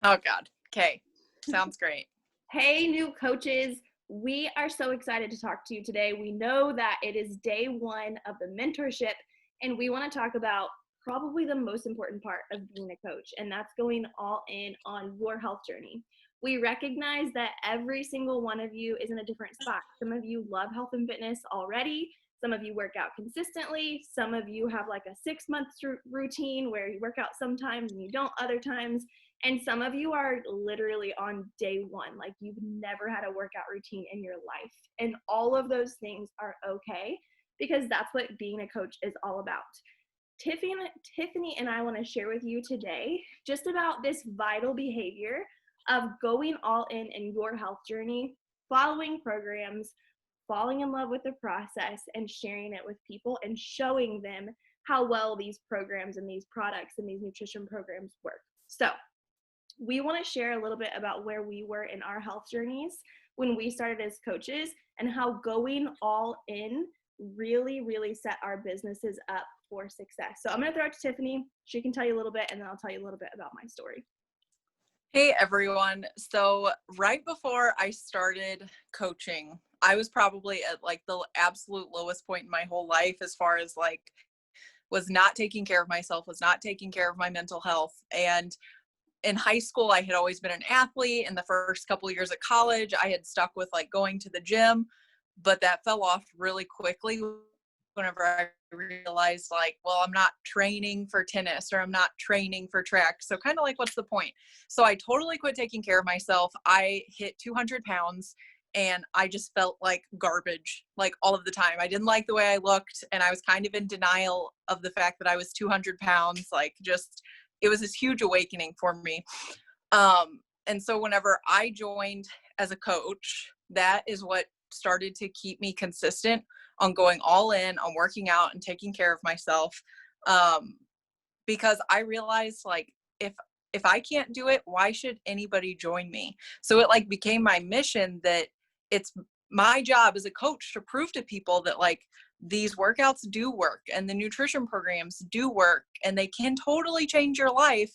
Oh God. Okay. Sounds great. Hey, new coaches. We are so excited to talk to you today. We know that it is day one of the mentorship, and we want to talk about probably the most important part of being a coach, and that's going all in on your health journey. We recognize that every single one of you is in a different spot. Some of you love health and fitness already. Some of you work out consistently. Some of you have like a 6 month routine where you work out sometimes and you don't other times. And some of you are literally on day one, like you've never had a workout routine in your life. And all of those things are okay because that's what being a coach is all about. Tiffany and I want to share with you today just about this vital behavior of going all in your health journey, following programs, falling in love with the process, and sharing it with people and showing them how well these programs and these products and these nutrition programs work. So, we want to share a little bit about where we were in our health journeys when we started as coaches and how going all in really set our businesses up for success. So I'm going to throw it to Tiffany. She can tell you a little bit, and then I'll tell you a little bit about my story. Hey everyone. So right before I started coaching, I was probably at like the absolute lowest point in my whole life as far as like was not taking care of myself, was not taking care of my mental health. And in high school, I had always been an athlete. In the first couple of years at college, I had stuck with like going to the gym, but that fell off really quickly whenever I realized like, well, I'm not training for tennis or I'm not training for track. So kind of like, what's the point? So I totally quit taking care of myself. I hit 200 pounds and I just felt like garbage, like all of the time. I didn't like the way I looked and I was kind of in denial of the fact that I was 200 pounds, like just, it was this huge awakening for me. And so whenever I joined as a coach, that is what started to keep me consistent on going all in, on working out and taking care of myself. Because I realized like, if I can't do it, why should anybody join me? So it like became my mission that it's my job as a coach to prove to people that like these workouts do work and the nutrition programs do work and they can totally change your life.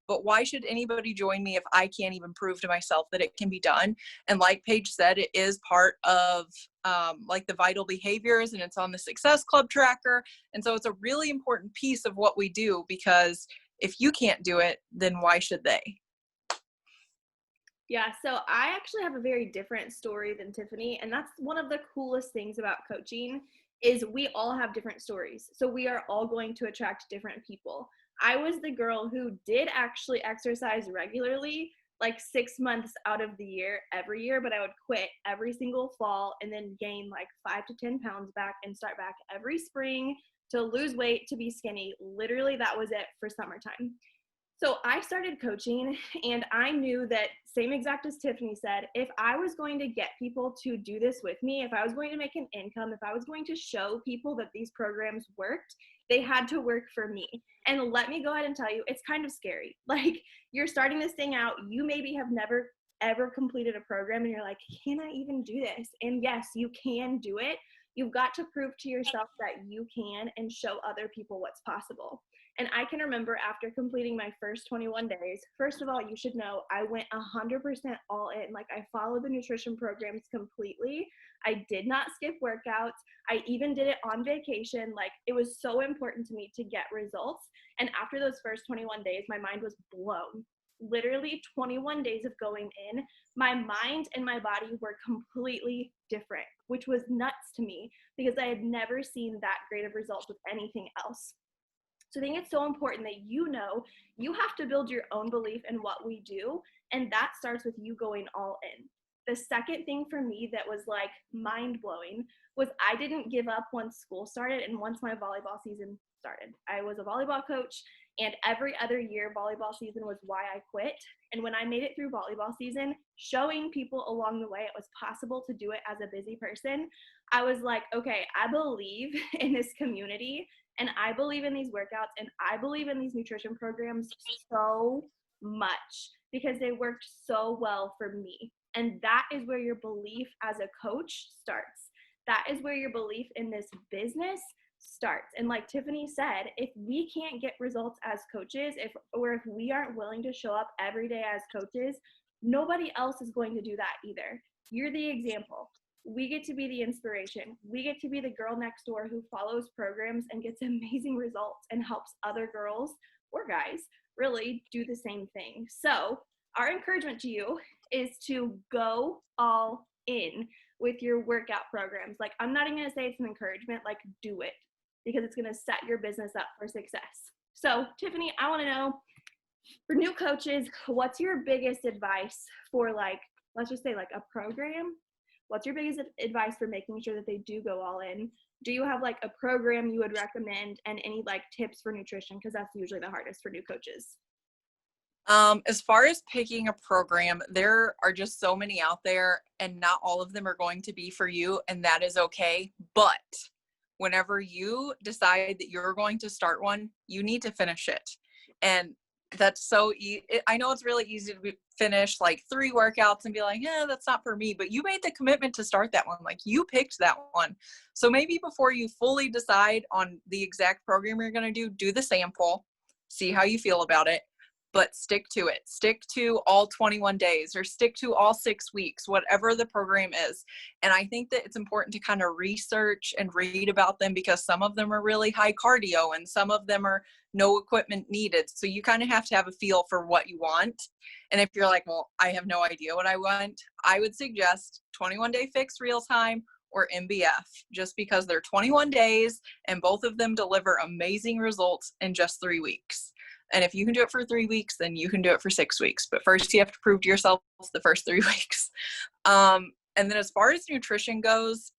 But why should anybody join me if I can't even prove to myself that it can be done? And like Paige said, it is part of like the vital behaviors and it's on the Success Club tracker. And so it's a really important piece of what we do because if you can't do it, then why should they? Yeah, so I actually have a very different story than Tiffany, and that's one of the coolest things about coaching is we all have different stories. So we are all going to attract different people. I was the girl who did actually exercise regularly, like 6 months out of the year, every year, but I would quit every single fall and then gain like 5 to 10 pounds back and start back every spring to lose weight, to be skinny. Literally, that was it for summertime. So I started coaching and I knew that, same exact as Tiffany said, if I was going to get people to do this with me, if I was going to make an income, if I was going to show people that these programs worked, they had to work for me. And let me go ahead and tell you, it's kind of scary. Like, you're starting this thing out, you maybe have never ever completed a program and you're like, can I even do this? And yes, you can do it. You've got to prove to yourself that you can and show other people what's possible. And I can remember after completing my first 21 days, first of all, you should know I went 100% all in. Like, I followed the nutrition programs completely. I did not skip workouts. I even did it on vacation. Like, it was so important to me to get results. And after those first 21 days, my mind was blown. Literally 21 days of going in, my mind and my body were completely different, which was nuts to me because I had never seen that great of results with anything else. So I think it's so important that you know you have to build your own belief in what we do, and that starts with you going all in. The second thing for me that was like mind blowing was I didn't give up once school started and once my volleyball season started. I was a volleyball coach, and every other year volleyball season was why I quit. And when I made it through volleyball season, showing people along the way it was possible to do it as a busy person, I was like, okay, I believe in this community and I believe in these workouts and I believe in these nutrition programs so much because they worked so well for me. And that is where your belief as a coach starts. That is where your belief in this business starts. And like Tiffany said, if we can't get results as coaches, if we aren't willing to show up every day as coaches, nobody else is going to do that either. You're the example. We get to be the inspiration. We get to be the girl next door who follows programs and gets amazing results and helps other girls or guys really do the same thing. So our encouragement to you is to go all in with your workout programs. Like, I'm not even going to say it's an encouragement, like, do it, because it's going to set your business up for success. So Tiffany, I want to know, for new coaches, what's your biggest advice for, like, let's just say like a program? What's your biggest advice for making sure that they do go all in? Do you have like a program you would recommend, and any like tips for nutrition? Because that's usually the hardest for new coaches. As far as picking a program, there are just so many out there, and not all of them are going to be for you, and that is okay. But whenever you decide that you're going to start one, you need to finish it. And that's so I know it's really easy to finish like 3 workouts and be like, yeah, that's not for me. But you made the commitment to start that one. Like, you picked that one. So maybe before you fully decide on the exact program you're going to do the sample, see how you feel about it. But stick to it. Stick to all 21 days, or stick to all 6 weeks, whatever the program is. And I think that it's important to kind of research and read about them, because some of them are really high cardio and some of them are no equipment needed. So you kind of have to have a feel for what you want. And if you're like, well, I have no idea what I want, I would suggest 21 Day Fix Real Time or MBF, just because they're 21 days and both of them deliver amazing results in just 3 weeks. And if you can do it for 3 weeks, then you can do it for 6 weeks. But first, you have to prove to yourself the first 3 weeks. And then as far as nutrition goes,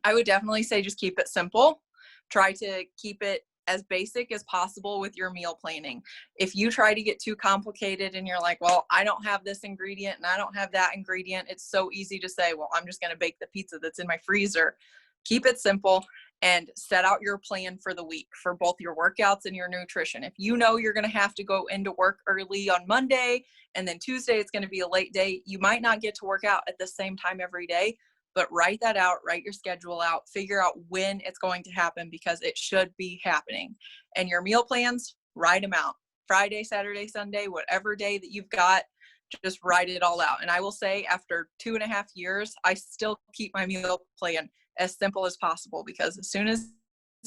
I would definitely say just keep it simple. Try to keep it as basic as possible with your meal planning. If you try to get too complicated and you're like, well, I don't have this ingredient and I don't have that ingredient, it's so easy to say, well, I'm just going to bake the pizza that's in my freezer. Keep it simple and set out your plan for the week for both your workouts and your nutrition. If you know you're going to have to go into work early on Monday and then Tuesday it's going to be a late day, you might not get to work out at the same time every day, but write that out, write your schedule out, figure out when it's going to happen, because it should be happening. And your meal plans, write them out. Friday, Saturday, Sunday, whatever day that you've got, just write it all out. And I will say, after 2.5 years, I still keep my meal plan as simple as possible, because as soon as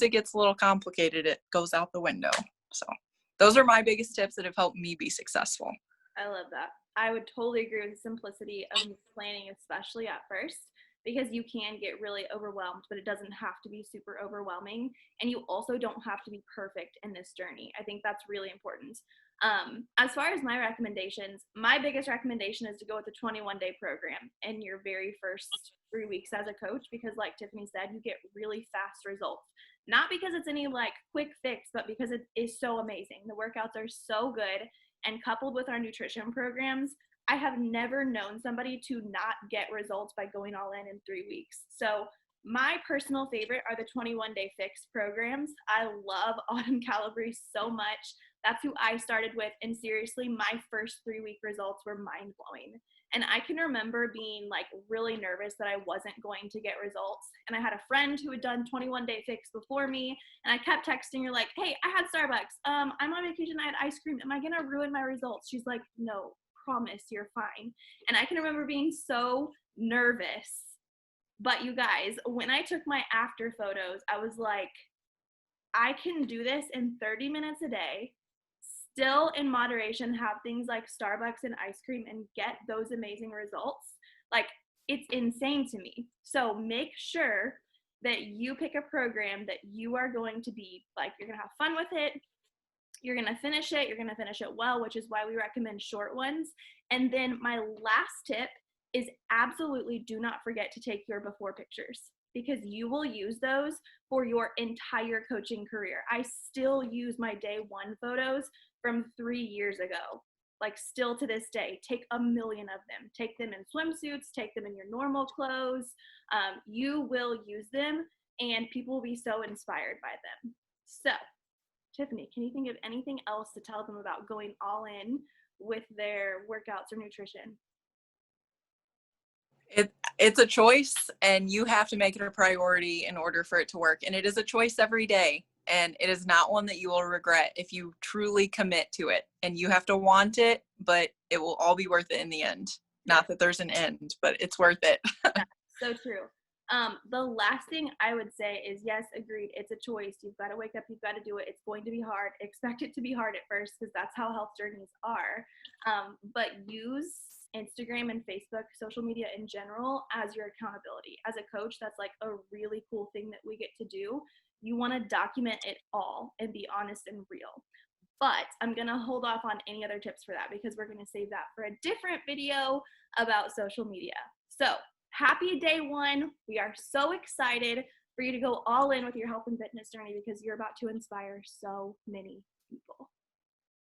it gets a little complicated, it goes out the window. So those are my biggest tips that have helped me be successful. I love that. I would totally agree with the simplicity of planning, especially at first, because you can get really overwhelmed, but it doesn't have to be super overwhelming. And you also don't have to be perfect in this journey. I think that's really important. As far as my recommendations, my biggest recommendation is to go with the 21-day program in your very first 3 weeks as a coach, because like Tiffany said, you get really fast results. Not because it's any like quick fix, but because it is so amazing. The workouts are so good, and coupled with our nutrition programs, I have never known somebody to not get results by going all in 3 weeks. So my personal favorite are the 21-day fix programs. I love Autumn Calabrese so much. That's who I started with. And seriously, my first 3-week results were mind blowing. And I can remember being like really nervous that I wasn't going to get results. And I had a friend who had done 21-day fix before me. And I kept texting her like, hey, I had Starbucks. I'm on vacation. I had ice cream. Am I going to ruin my results? She's like, no, promise, you're fine. And I can remember being so nervous. But you guys, when I took my after photos, I was like, I can do this in 30 minutes a day, still in moderation, have things like Starbucks and ice cream and get those amazing results. Like, it's insane to me. So make sure that you pick a program that you are going to be like, you're going to have fun with it. You're going to finish it. You're going to finish it well, which is why we recommend short ones. And then my last tip is absolutely do not forget to take your before pictures, because you will use those for your entire coaching career. I still use my day one photos from 3 years ago, like still to this day. Take a million of them. Take them in swimsuits, take them in your normal clothes. You will use them, and people will be so inspired by them. So Tiffany, can you think of anything else to tell them about going all in with their workouts or nutrition? It's a choice, and you have to make it a priority in order for it to work. And it is a choice every day. And it is not one that you will regret if you truly commit to it. And you have to want it, but it will all be worth it in the end. Yes. Not that there's an end, but it's worth it. Yeah, so true. The last thing I would say is yes, agreed. It's a choice. You've got to wake up. You've got to do it. It's going to be hard. Expect it to be hard at first because that's how health journeys are. But use Instagram and Facebook, social media in general, as your accountability. As a coach, that's like a really cool thing that we get to do. You want to document it all and be honest and real. But I'm going to hold off on any other tips for that because we're going to save that for a different video about social media. So happy day one. We are so excited for you to go all in with your health and fitness journey because you're about to inspire so many people.